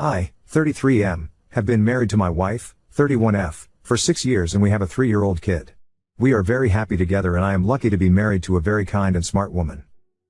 I, 33M, have been married to my wife, 31F, for 6 years and we have a 3-year-old kid. We are very happy together and I am lucky to be married to a very kind and smart woman.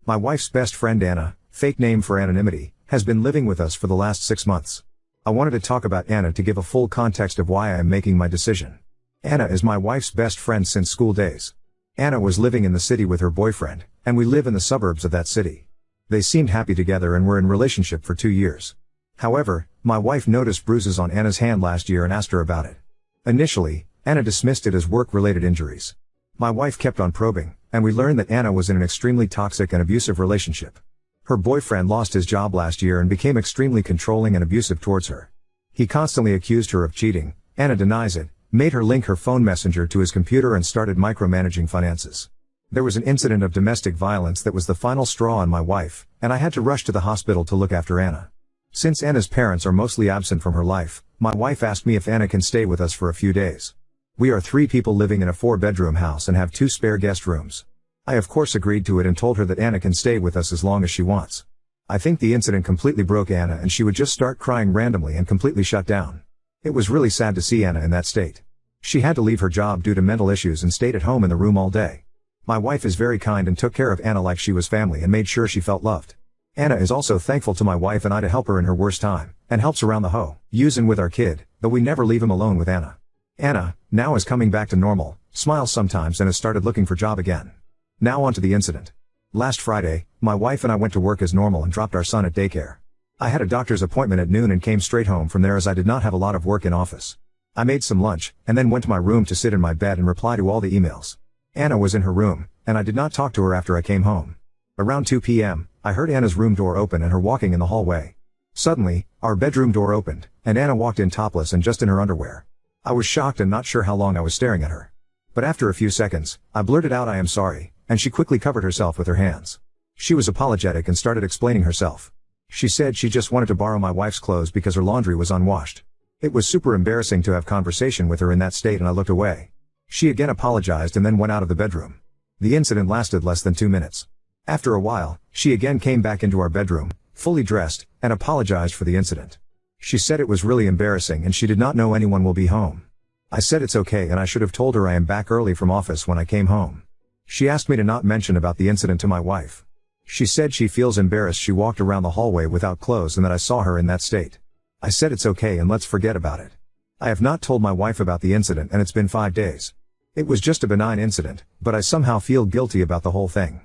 My wife's best friend Anna, fake name for anonymity, has been living with us for the last 6 months. I wanted to talk about Anna to give a full context of why I am making my decision. Anna is my wife's best friend since school days. Anna was living in the city with her boyfriend, and we live in the suburbs of that city. They seemed happy together and were in relationship for 2 years. However, my wife noticed bruises on Anna's hand last year and asked her about it. Initially, Anna dismissed it as work-related injuries. My wife kept on probing, and we learned that Anna was in an extremely toxic and abusive relationship. Her boyfriend lost his job last year and became extremely controlling and abusive towards her. He constantly accused her of cheating. Anna denies it, made her link her phone messenger to his computer and started micromanaging finances. There was an incident of domestic violence that was the final straw on my wife, and I had to rush to the hospital to look after Anna. Since Anna's parents are mostly absent from her life, my wife asked me if Anna can stay with us for a few days. We are 3 people living in a 4-bedroom house and have 2 spare guest rooms. I of course agreed to it and told her that Anna can stay with us as long as she wants. I think the incident completely broke Anna and she would just start crying randomly and completely shut down. It was really sad to see Anna in that state. She had to leave her job due to mental issues and stayed at home in the room all day. My wife is very kind and took care of Anna like she was family and made sure she felt loved. Anna is also thankful to my wife and I to help her in her worst time, and helps around the house and with our kid, but we never leave him alone with Anna. Anna, now is coming back to normal, smiles sometimes and has started looking for job again. Now on to the incident. Last Friday, my wife and I went to work as normal and dropped our son at daycare. I had a doctor's appointment at noon and came straight home from there as I did not have a lot of work in office. I made some lunch, and then went to my room to sit in my bed and reply to all the emails. Anna was in her room, and I did not talk to her after I came home. Around 2 p.m., I heard Anna's room door open and her walking in the hallway. Suddenly, our bedroom door opened, and Anna walked in topless and just in her underwear. I was shocked and not sure how long I was staring at her. But after a few seconds, I blurted out I am sorry, and she quickly covered herself with her hands. She was apologetic and started explaining herself. She said she just wanted to borrow my wife's clothes because her laundry was unwashed. It was super embarrassing to have conversation with her in that state and I looked away. She again apologized and then went out of the bedroom. The incident lasted less than 2 minutes. After a while, she again came back into our bedroom, fully dressed, and apologized for the incident. She said it was really embarrassing and she did not know anyone will be home. I said it's okay and I should have told her I am back early from office when I came home. She asked me to not mention about the incident to my wife. She said she feels embarrassed she walked around the hallway without clothes and that I saw her in that state. I said it's okay and let's forget about it. I have not told my wife about the incident and it's been 5 days. It was just a benign incident, but I somehow feel guilty about the whole thing.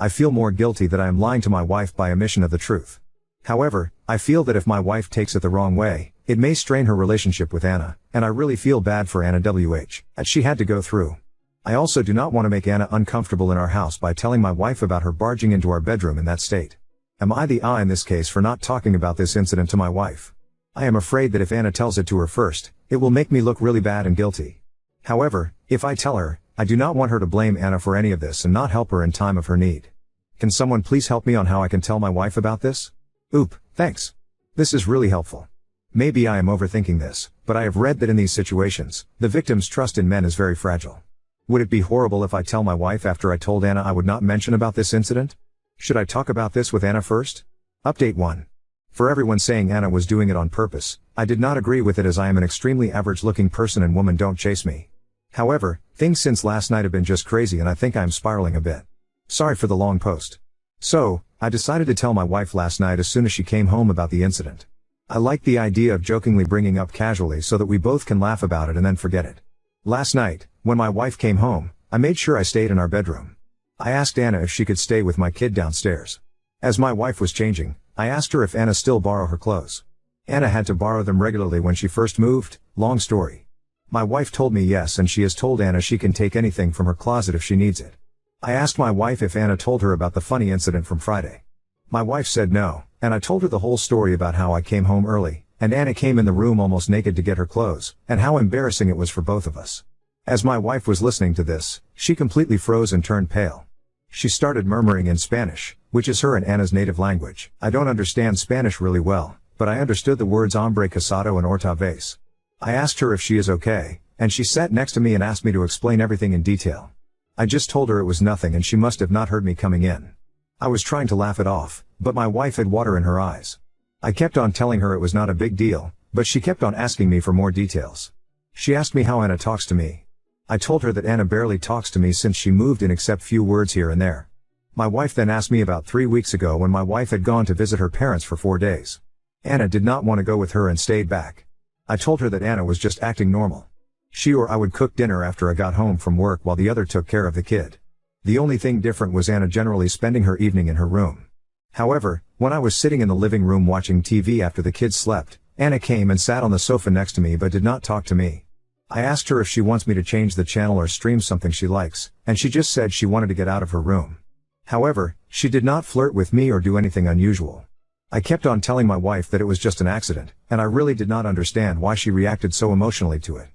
I feel more guilty that I am lying to my wife by omission of the truth. However, I feel that if my wife takes it the wrong way, it may strain her relationship with Anna, and I really feel bad for Anna that she had to go through. I also do not want to make Anna uncomfortable in our house by telling my wife about her barging into our bedroom in that state. Am I the I in this case for not talking about this incident to my wife? I am afraid that if Anna tells it to her first, it will make me look really bad and guilty. However, if I tell her, I do not want her to blame Anna for any of this and not help her in time of her need. Can someone please help me on how I can tell my wife about this? Thanks. This is really helpful. Maybe I am overthinking this, but I have read that in these situations, the victim's trust in men is very fragile. Would it be horrible if I tell my wife after I told Anna I would not mention about this incident? Should I talk about this with Anna first? Update 1. For everyone saying Anna was doing it on purpose, I did not agree with it as I am an extremely average-looking person and women don't chase me. However, things since last night have been just crazy and I think I am spiraling a bit. Sorry for the long post. So, I decided to tell my wife last night as soon as she came home about the incident. I like the idea of jokingly bringing up casually so that we both can laugh about it and then forget it. Last night, when my wife came home, I made sure I stayed in our bedroom. I asked Anna if she could stay with my kid downstairs. As my wife was changing, I asked her if Anna still borrow her clothes. Anna had to borrow them regularly when she first moved, long story. My wife told me yes and she has told Anna she can take anything from her closet if she needs it. I asked my wife if Anna told her about the funny incident from Friday. My wife said no, and I told her the whole story about how I came home early, and Anna came in the room almost naked to get her clothes, and how embarrassing it was for both of us. As my wife was listening to this, she completely froze and turned pale. She started murmuring in Spanish, which is her and Anna's native language. I don't understand Spanish really well, but I understood the words hombre casado and otra vez. I asked her if she is okay, and she sat next to me and asked me to explain everything in detail. I just told her it was nothing and she must have not heard me coming in. I was trying to laugh it off, but my wife had water in her eyes. I kept on telling her it was not a big deal, but she kept on asking me for more details. She asked me how Anna talks to me. I told her that Anna barely talks to me since she moved in except few words here and there. My wife then asked me about 3 weeks ago when my wife had gone to visit her parents for 4 days. Anna did not want to go with her and stayed back. I told her that Anna was just acting normal. She or I would cook dinner after I got home from work while the other took care of the kid. The only thing different was Anna generally spending her evening in her room. However, when I was sitting in the living room watching TV after the kids slept, Anna came and sat on the sofa next to me but did not talk to me. I asked her if she wants me to change the channel or stream something she likes, and she just said she wanted to get out of her room. However, she did not flirt with me or do anything unusual. I kept on telling my wife that it was just an accident, and I really did not understand why she reacted so emotionally to it.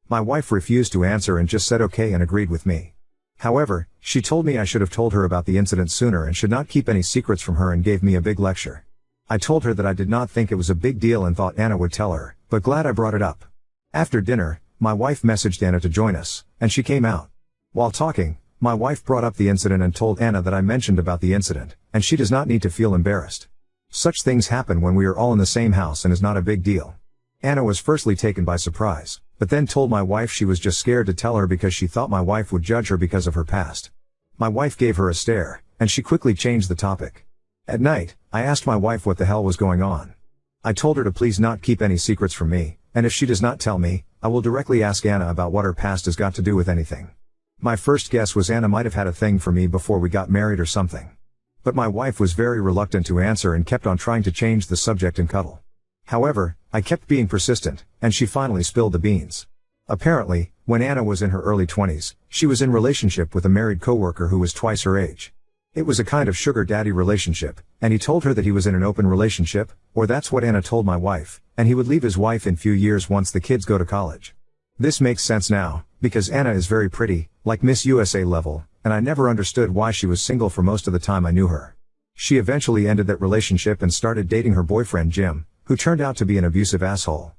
My wife refused to answer and just said okay and agreed with me. However, she told me I should have told her about the incident sooner and should not keep any secrets from her and gave me a big lecture. I told her that I did not think it was a big deal and thought Anna would tell her, but glad I brought it up. After dinner, my wife messaged Anna to join us, and she came out. While talking, my wife brought up the incident and told Anna that I mentioned about the incident, and she does not need to feel embarrassed. Such things happen when we are all in the same house and is not a big deal. Anna was firstly taken by surprise, but then told my wife she was just scared to tell her because she thought my wife would judge her because of her past. My wife gave her a stare, and she quickly changed the topic. At night, I asked my wife what the hell was going on. I told her to please not keep any secrets from me, and if she does not tell me, I will directly ask Anna about what her past has got to do with anything. My first guess was Anna might have had a thing for me before we got married or something. But my wife was very reluctant to answer and kept on trying to change the subject and cuddle. However, I kept being persistent, and she finally spilled the beans. Apparently, when Anna was in her early 20s, she was in relationship with a married coworker who was twice her age. It was a kind of sugar daddy relationship, and he told her that he was in an open relationship, or that's what Anna told my wife, and he would leave his wife in few years once the kids go to college. This makes sense now, because Anna is very pretty, like Miss USA level, and I never understood why she was single for most of the time I knew her. She eventually ended that relationship and started dating her boyfriend Jim, who turned out to be an abusive asshole.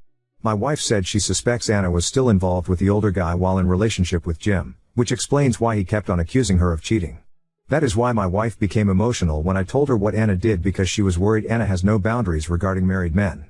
My wife said she suspects Anna was still involved with the older guy while in relationship with Jim, which explains why he kept on accusing her of cheating. That is why my wife became emotional when I told her what Anna did because she was worried Anna has no boundaries regarding married men.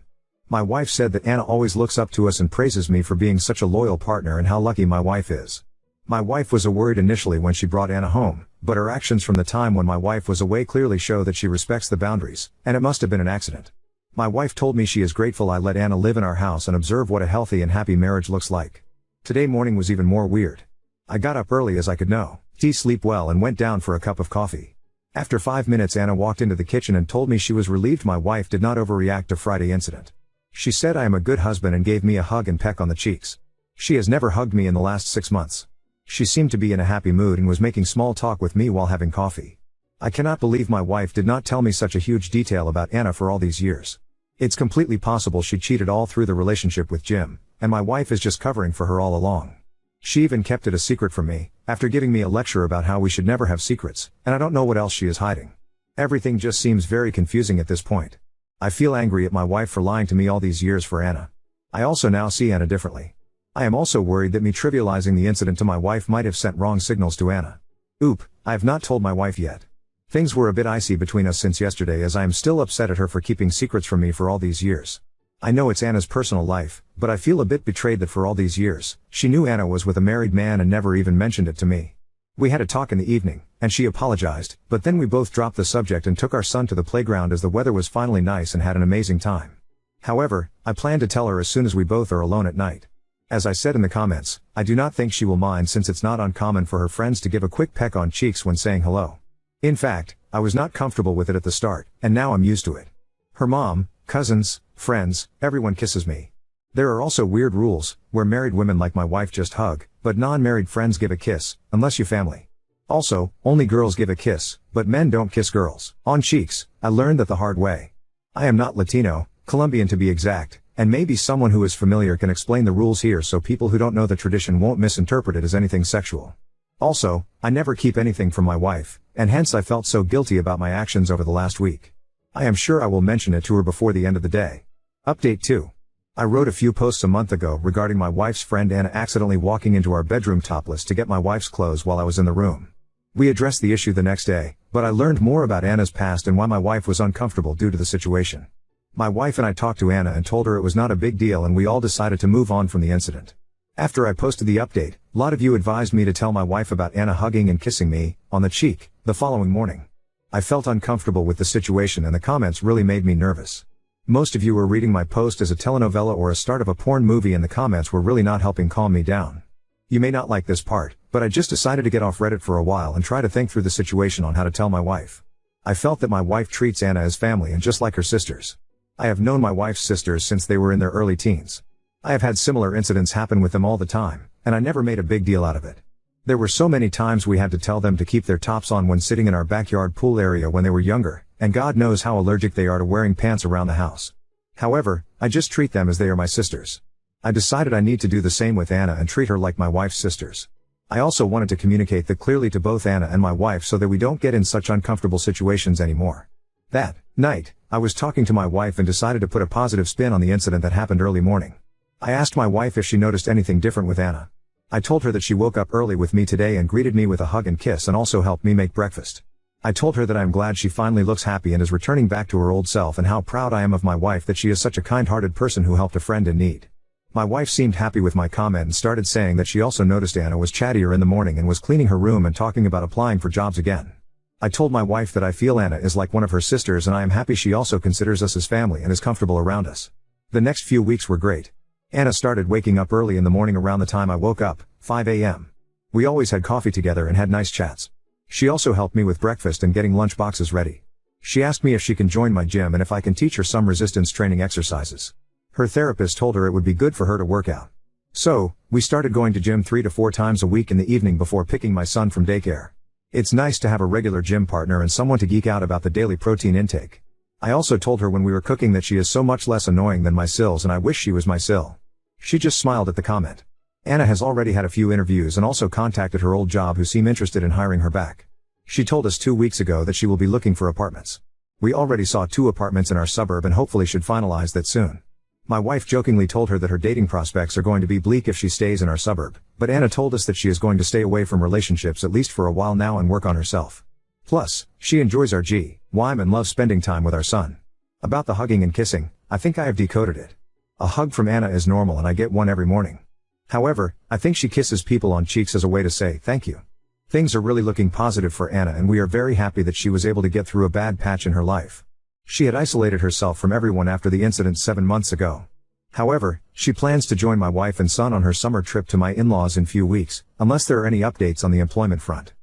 My wife said that Anna always looks up to us and praises me for being such a loyal partner and how lucky my wife is. My wife was worried initially when she brought Anna home, but her actions from the time when my wife was away clearly show that she respects the boundaries, and it must have been an accident. My wife told me she is grateful I let Anna live in our house and observe what a healthy and happy marriage looks like. Today morning was even more weird. I got up early as I could know, sleep well and went down for a cup of coffee. After 5 minutes Anna walked into the kitchen and told me she was relieved my wife did not overreact to Friday incident. She said I am a good husband and gave me a hug and peck on the cheeks. She has never hugged me in the last 6 months. She seemed to be in a happy mood and was making small talk with me while having coffee. I cannot believe my wife did not tell me such a huge detail about Anna for all these years. It's completely possible she cheated all through the relationship with Jim, and my wife is just covering for her all along. She even kept it a secret from me, after giving me a lecture about how we should never have secrets, and I don't know what else she is hiding. Everything just seems very confusing at this point. I feel angry at my wife for lying to me all these years for Anna. I also now see Anna differently. I am also worried that me trivializing the incident to my wife might have sent wrong signals to Anna. I have not told my wife yet. Things were a bit icy between us since yesterday as I am still upset at her for keeping secrets from me for all these years. I know it's Anna's personal life, but I feel a bit betrayed that for all these years, she knew Anna was with a married man and never even mentioned it to me. We had a talk in the evening, and she apologized, but then we both dropped the subject and took our son to the playground as the weather was finally nice and had an amazing time. However, I plan to tell her as soon as we both are alone at night. As I said in the comments, I do not think she will mind since it's not uncommon for her friends to give a quick peck on cheeks when saying hello. In fact, I was not comfortable with it at the start, and now I'm used to it. Her mom, cousins, friends, everyone kisses me. There are also weird rules, where married women like my wife just hug, but non-married friends give a kiss, unless you family. Also, only girls give a kiss, but men don't kiss girls. On cheeks, I learned that the hard way. I am not Latino, Colombian to be exact, and maybe someone who is familiar can explain the rules here so people who don't know the tradition won't misinterpret it as anything sexual. Also, I never keep anything from my wife, and hence I felt so guilty about my actions over the last week. I am sure I will mention it to her before the end of the day. Update 2. I wrote a few posts a month ago regarding my wife's friend Anna accidentally walking into our bedroom topless to get my wife's clothes while I was in the room. We addressed the issue the next day, but I learned more about Anna's past and why my wife was uncomfortable due to the situation. My wife and I talked to Anna and told her it was not a big deal and we all decided to move on from the incident. After I posted the update, a lot of you advised me to tell my wife about Anna hugging and kissing me, on the cheek, the following morning. I felt uncomfortable with the situation and the comments really made me nervous. Most of you were reading my post as a telenovela or a start of a porn movie and the comments were really not helping calm me down. You may not like this part, but I just decided to get off Reddit for a while and try to think through the situation on how to tell my wife. I felt that my wife treats Anna as family and just like her sisters. I have known my wife's sisters since they were in their early teens. I have had similar incidents happen with them all the time, and I never made a big deal out of it. There were so many times we had to tell them to keep their tops on when sitting in our backyard pool area when they were younger, and God knows how allergic they are to wearing pants around the house. However, I just treat them as they are my sisters. I decided I need to do the same with Anna and treat her like my wife's sisters. I also wanted to communicate that clearly to both Anna and my wife so that we don't get in such uncomfortable situations anymore. That night, I was talking to my wife and decided to put a positive spin on the incident that happened early morning. I asked my wife if she noticed anything different with Anna. I told her that she woke up early with me today and greeted me with a hug and kiss and also helped me make breakfast. I told her that I am glad she finally looks happy and is returning back to her old self and how proud I am of my wife that she is such a kind-hearted person who helped a friend in need. My wife seemed happy with my comment and started saying that she also noticed Anna was chattier in the morning and was cleaning her room and talking about applying for jobs again. I told my wife that I feel Anna is like one of her sisters and I am happy she also considers us as family and is comfortable around us. The next few weeks were great. Anna started waking up early in the morning around the time I woke up, 5 a.m. We always had coffee together and had nice chats. She also helped me with breakfast and getting lunch boxes ready. She asked me if she can join my gym and if I can teach her some resistance training exercises. Her therapist told her it would be good for her to work out. So, we started going to gym 3 to 4 times a week in the evening before picking my son from daycare. It's nice to have a regular gym partner and someone to geek out about the daily protein intake. I also told her when we were cooking that she is so much less annoying than my Sills and I wish she was my Sill. She just smiled at the comment. Anna has already had a few interviews and also contacted her old job who seem interested in hiring her back. She told us 2 weeks ago that she will be looking for apartments. We already saw 2 apartments in our suburb and hopefully should finalize that soon. My wife jokingly told her that her dating prospects are going to be bleak if she stays in our suburb, but Anna told us that she is going to stay away from relationships at least for a while now and work on herself. Plus, she enjoys our GYM and loves spending time with our son. About the hugging and kissing, I think I have decoded it. A hug from Anna is normal and I get one every morning. However, I think she kisses people on cheeks as a way to say thank you. Things are really looking positive for Anna and we are very happy that she was able to get through a bad patch in her life. She had isolated herself from everyone after the incident 7 months ago. However, she plans to join my wife and son on her summer trip to my in-laws in few weeks, unless there are any updates on the employment front.